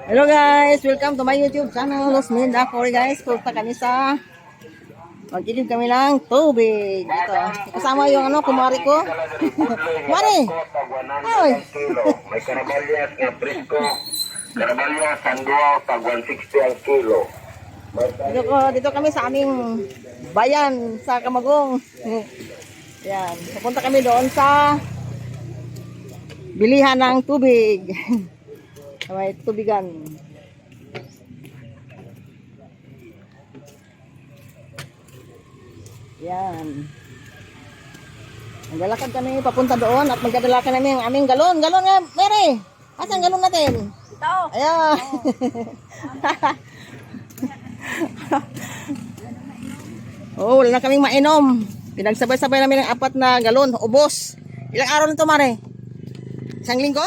Hello guys, welcome to my YouTube channel, Losminda Cory guys. Punta kami sa mag-ilib kami ng tubig. Ito, kasama yung kumari ko. Mari! Ay! May karabalyas nga presko. Karabalyas sanduaw tag 160 ang kilo. Dito kami sa aming bayan sa Camagong. Yan, pupunta kami doon sa bilihan ng tubig. May tubigan. Yan. Maglalakad kami papunta doon at magdadala kami ng aming galon. Galon nga, Mary! Asan galon natin? Ito. Ayan. Oh, wala na kaming mainom. Pinagsabay-sabay namin ng 4 na galon. Ubos. Ilang araw nito, Mare? Isang linggo?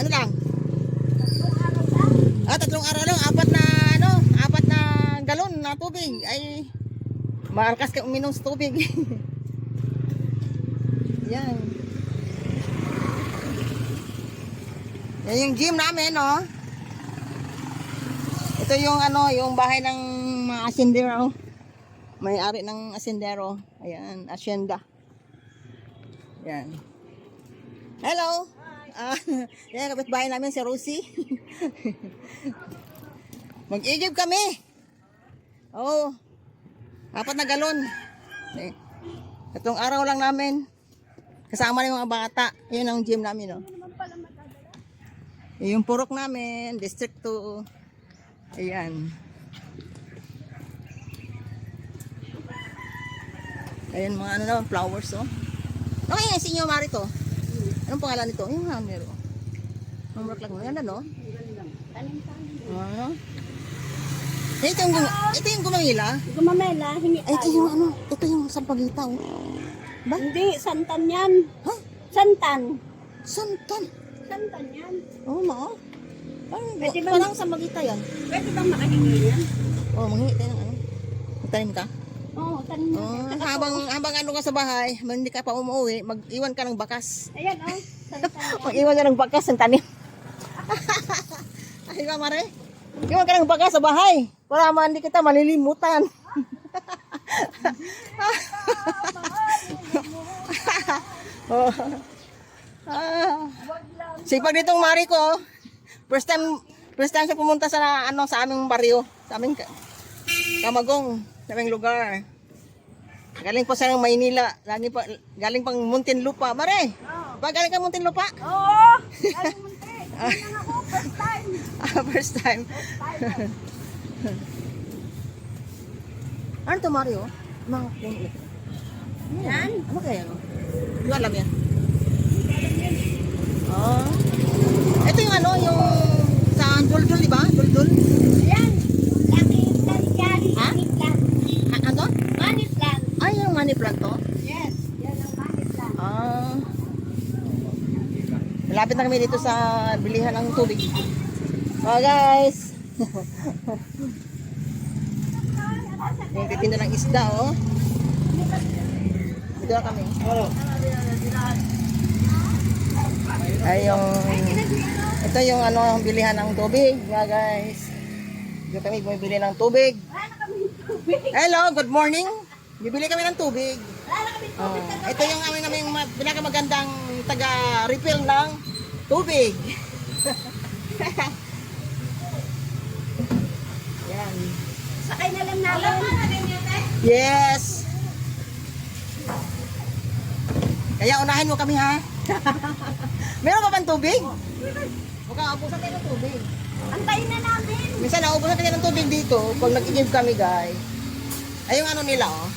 Ano lang? 3 araw lang. 4 na galon na tubig. Ay, maarkas ka uminom sa tubig. Yan. Yan yung gym namin, no? Ito yung yung bahay ng mga asindero. May-ari ng asindero. Ayan, asyenda. Yan. Hello. Yan, kapitbahay namin si Rosie. Mag-igib kami. Oh. 4 na galon. Itong araw lang namin. Kasama ng mga bata. Yun ang gym namin, no? Yung purok namin, District 2. Ayan. Ayan mga flowers, oh. Okay, nga sinyo Marito. Anong pangalan nito? Yung hammer, oh. Hammer lang mo. Yan na, no? Ano? Ito yung gumamila? Gumamela, hingi tayo. Ito yung sampagita, oh. Ba? Hindi, santan yan. Ha? Santan. Santan? Santan yan. Oo, ma. Pwede ba Parang sampagita yan. Pwede bang makahingi yan? Oh, manghingi tayo ng Magtanim ka? Oo, tanin mo. Oh, habang ka sa bahay, hindi ka pa umuwi, mag-iwan ka ng bakas. Ayan, oh. Santan yan. Mag-iwan ka ng bakas ng tanim. Ay, ba, Mare? Iwan ka ng bakas sa bahay para hindi kita malilimutan. Oh. Sipag nitong Mari ko. First time siya pumunta sa sa aming baryo, sa aming Camagong, sa aming lugar. Galing pa sa Maynila, galing pang Muntinlupa. Mare, ba galing ka Muntinlupa? Oo. Galing munti. Tingnan ako, first time. First time. Ano to, Mario? Mga puno. Yan. Ano kaya? Hindi ko alam yan. Oh. Ito yung yung sa Duldul, di ba? Duldul. Ayan. Laki plant yan. Ha? Money plant. Ano? Money plant. Ay, yung money plant to? Yes. Yan ang money plant. Ah. Malapit na kami dito sa bilihan ng tubig. Oh, guys. Yung titinda ng isda, oh. Dito na kami. Ay, ito yung bilihan ng tubig, guys. Dito kami bumibili ng tubig. Hello, good morning. Bibili kami ng tubig. Ito yung aming pinakamagandang taga-refill ng tubig. Yan. Sakay na lang natin. Yes. Kaya unahin mo kami, ha? Meron ka bang tubig? Mukhang naubusan tayo ng tubig. Antayin na namin. Minsan naubusan tayo ng tubig dito pag nag-igib kami, guys. Ay, yung nila, oh.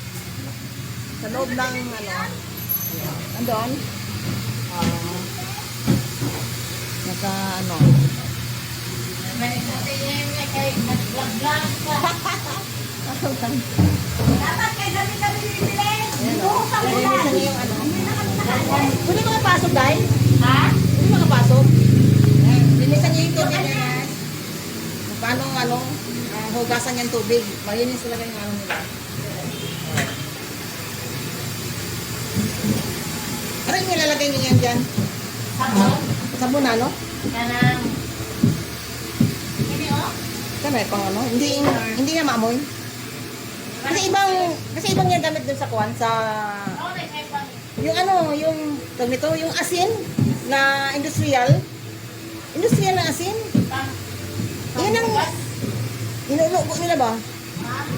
Sa loob ng andon. Nasa Dapat kay dami-dami bibili. Buhusan mo lang. Pwede makapasok, guys? Ha? Pwede makapasok? Linisan niyo yung tubig niya. Paano, hugasan yung tubig. Malinis talaga yung nila. Ano yung nilalagay niyo yan dyan? Sabon. Sabon, Kanang may pang ano. Hindi na maamoy. Kasi ibang niya gamit dun sa kuwan, sa... Yung ano, yung, tawag nito, yung asin na industrial. Industrial na asin. Yan ang, inulugo nila ba?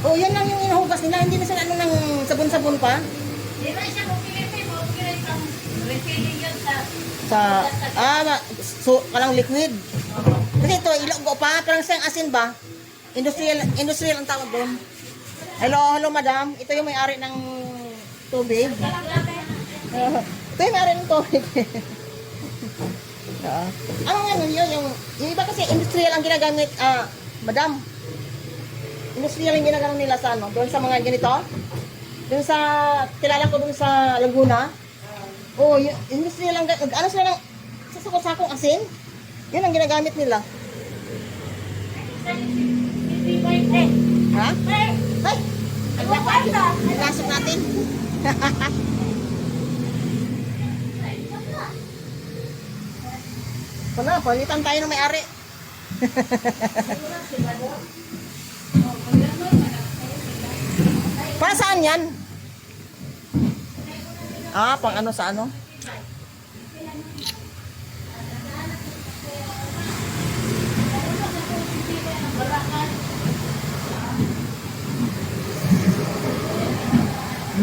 O, yan lang yung inuhugas nila. Hindi na sila ano ng sabon-sabon pa. Di ba siya kung Pilipin mo, pang refilling yun So, kalang liquid. Kasi ito, ilugo pa, parang siyang asin ba? Industrial ang tawag doon. Hello madam. Ito yung may-ari ng tubig. Ito yung may-ari ng tubig. Ano nga yun? Yung iba kasi industrial ang ginagamit, madam. Industrial ang ginagamit nila sa ano? Doon sa mga ganito? Doon sa, kilala ko doon sa Laguna. Oh, industrial ang, ano sila lang, sa sakong asin? Yun ang ginagamit nila. Ha? Ay! Pasok natin. Wala, palitan tayo ng may-ari. Para saan yan? Pang ano sa ano?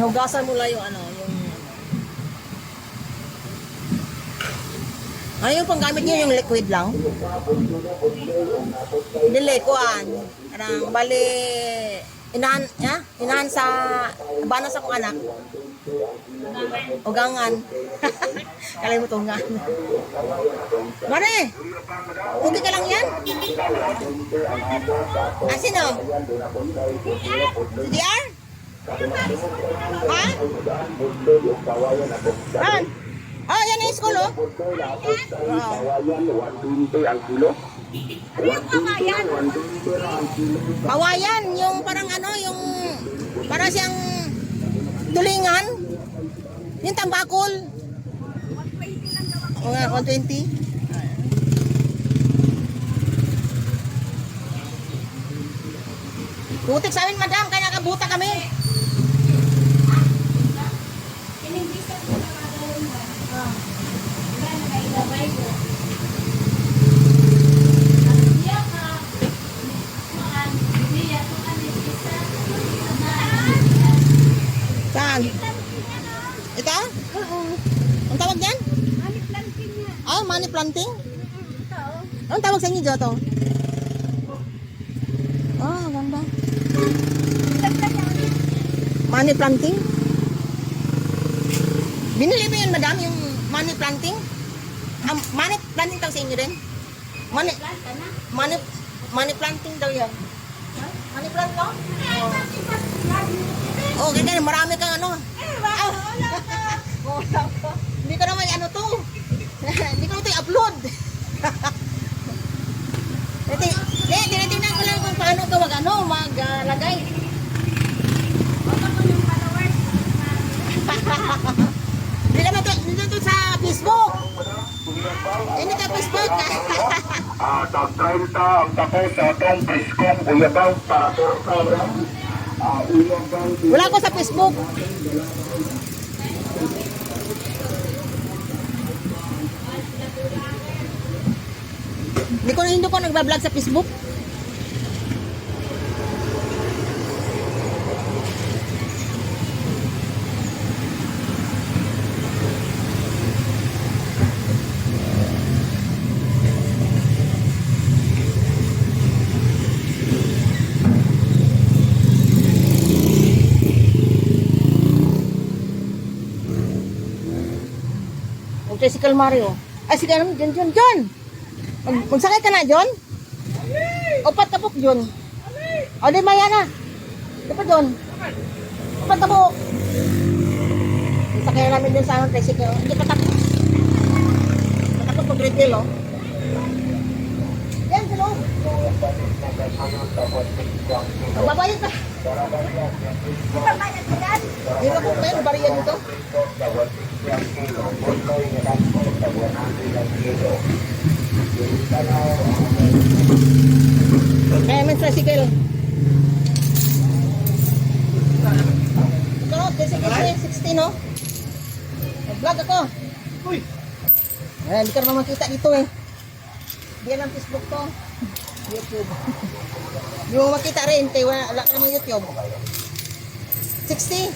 Hugasan mo lang yung ano, yung panggamit niyo yung liquid lang. Dili kuan. Anang bali inahan sa bana sa kong anak. Ugangan. Kalay mo tungan. Mare. Tugi ka lang yan? Sino? DR? Ha? Han? Yan yung school, oh. Kawayan, yung parang ano, yung para siyang tulingan. Yung tambakol. O nga, 120. Butik sa amin, madam, kaya nakabuta kami. Saan? Ito? Ang tawag dyan? Money planting niya. Money planting? Ito, oh. Anong tawag sa inyo dito? Ganda. Money planting? Binili mo yun, madam, yung money planting? Money planting tawag sa inyo din? Money planting daw yan. Money plant to? Ganyan, marami kang ano. Hindi ko naman ano to. Hindi ko ito i-upload. Tinitingnan ko lang kung paano ito maglagay. Hindi naman ito sa Facebook. Hindi ka Facebook. Tag 30 ang tapos sa atong Priskong Uyabang para sa Wala ko sa Facebook. Hindi ko nagbablog sa Facebook. Tricycle Mario. Sige, John. Magsakay ka na, John? Upat tapok, John. Di maya na. Dapat, John. Upat tapok. Sakay namin din sa tricycle. Hindi patakot. Patakot pag retail, oh. Yan, silo. Magbabayad ka. Ipabayad ko yan. Hindi ko may bariyan dito. Kaya namin tricycle. Ito, tricycle 60, no? Nag-vlog ako. Uy! Hindi ka naman makita dito eh. Hindi yan ang Facebook to. YouTube. Hindi mo makita rin, kaya wala ka naman YouTube. 60.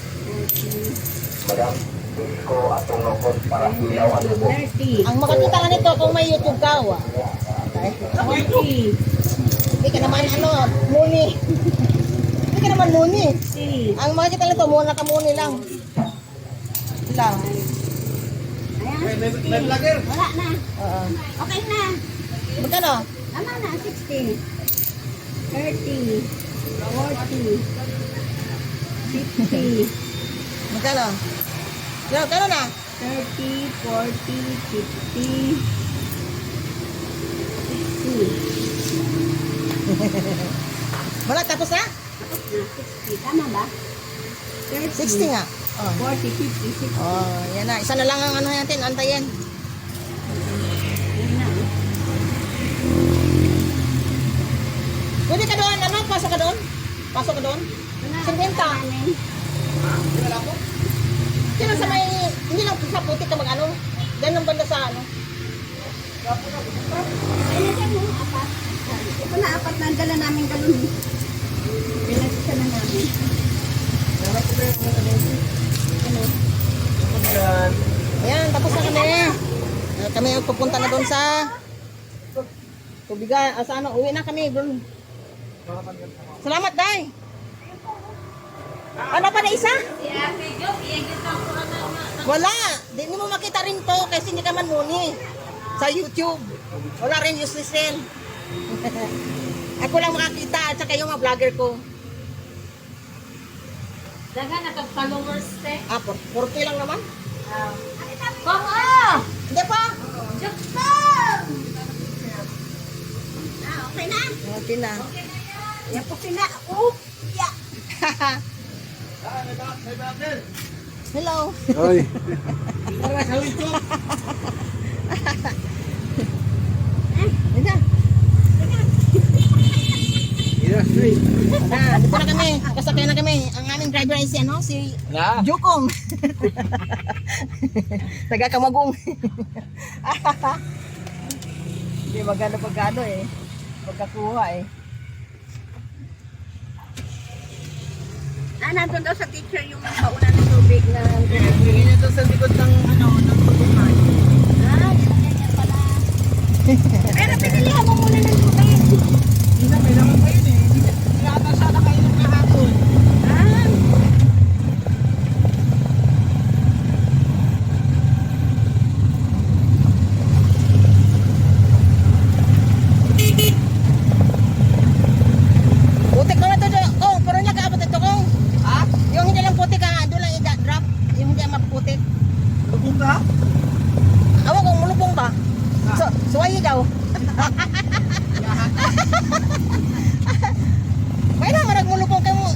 Madam, Prisco atong nukod para ilaw ang lubog. 30. Ang makakita ka nito kung may YouTube ka, wa. Okay. 40. Hindi ka naman muni. Hindi ka naman muni. 60. Ang makikita nito, muna ka muni lang. Lang. Ayan, May 60. vlogger. Wala na. Oo. Okay na. Magkano? Tama na, 60. 30. 40. 50. Magkano? Magkano na? 30, 40, 50, 60. Wala, tapos na? Tapos na, 60. Tama ba? 30, 60 nga. Oh. 40, 50, 60. Oh, yan na. Isa na lang ang ano natin, antayin. Yan na. Pwede ka doon, ano? Pasok ka doon? Pasok ka doon? 50. Sino sa may, hindi lang sa putik ka mag-ano? Ganun banda sa ano? Ayun mo, apat. Ito na apat na ang dala namin galon. Pinagsa na namin. Ayan, tapos na kami. Kami pupunta na doon sa tubigan. Sa ano, uwi na kami doon. Salamat, Day. Ano pa na isa? Wala. Di mo makita rin to kasi hindi ka man muni. Sa YouTube. Wala rin useless rin. Ako lang makakita at saka yung mga vlogger ko. Daga naka-followers te. 40 lang naman. Kongo! Hindi pa. Jokson! Okay na? Okay na. Yan po sila. Yeah. Hello. Oy. Hindi. Yeah, straight. Dito na kami. Kasakay na kami. Ang aming driver ay si ano? Si Na. Jukong. Taga Kamagong. Hindi maganda pagkano eh. Pagkakuha eh. Nandun daw sa teacher yung pauna ng tubig na... Hindi niya to sa likod ng ano, ng tubuhan. Ganyan pala. Pero pinilihan mo muna ng tubig. Hindi na, kailangan pa yun eh. Hindi ata siya nakainom kahapon. Ah, Putik naman ito. Kung, pero niya kaabot ito kung. Ha? Yung hindi lang putik ha, doon lang i-drop. Yung hindi maputik. Lubog ka? Awa kung mulupong ba? Suwayi daw. Kaya na, marag mulupong kayo mo.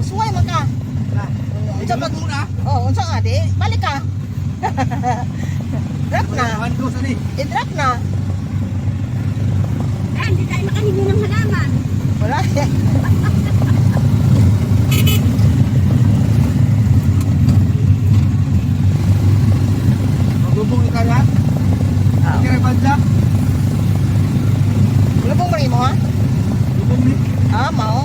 Suway man ka. Ito lubog na. Oh, unsa nga di? Balik ka. Drop na. One goes ani. I-drop na. hindi tayo makahingi ng halaman. Wala. Lubog ni kaya. Kaya bansa. Mulupong ba rin mo ha? Lubog ni. Mao.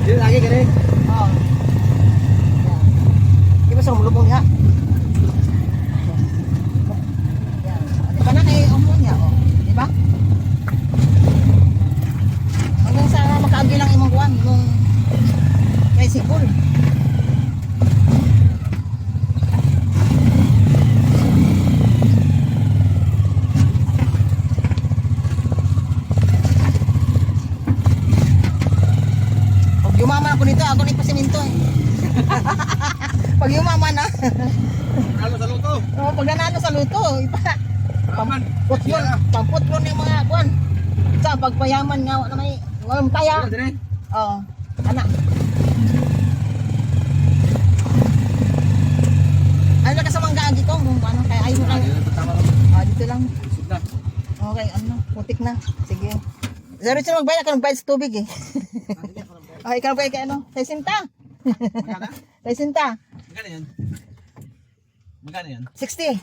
Dito lagi ka rin. Oh. Di ba sa mulupong niya? Pag yumaman na. Halo sa luto. Oh, pag nanalo sa luto, iba. Aman. Putbol, pang-putbol ng mga kuan. Sa pagpayaman nga na may walang kaya. Dire. Oh, ana. Ano ka sa mangga dito kung ano kaya ayaw mo lang. Tama lang. Ah, dito lang. Sugda. Okay, ano, putik na. Sige. Diretso na magbayad ka ng bayad sa tubig eh. Okay, ikaw bayad ka ano? 60. Magkano? 60. Magkano yan? Magkano yan? 60.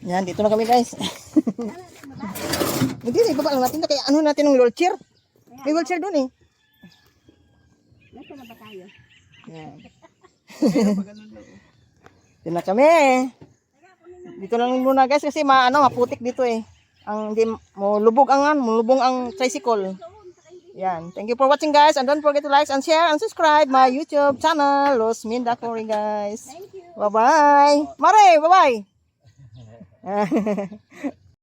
Yan, dito na kami guys. Hindi, ibaba lang natin to. Kaya ano natin ng wheelchair? May wheelchair doon eh. Nasa na ba tayo? Yan. Dito na kami. Dito lang muna guys kasi maputik dito eh. Ang hindi mo lubog ang tricycle. Yan. Thank you for watching guys and don't forget to like and share and subscribe my YouTube channel Los Minda Cory guys. Thank you. Bye bye. Mare, bye bye.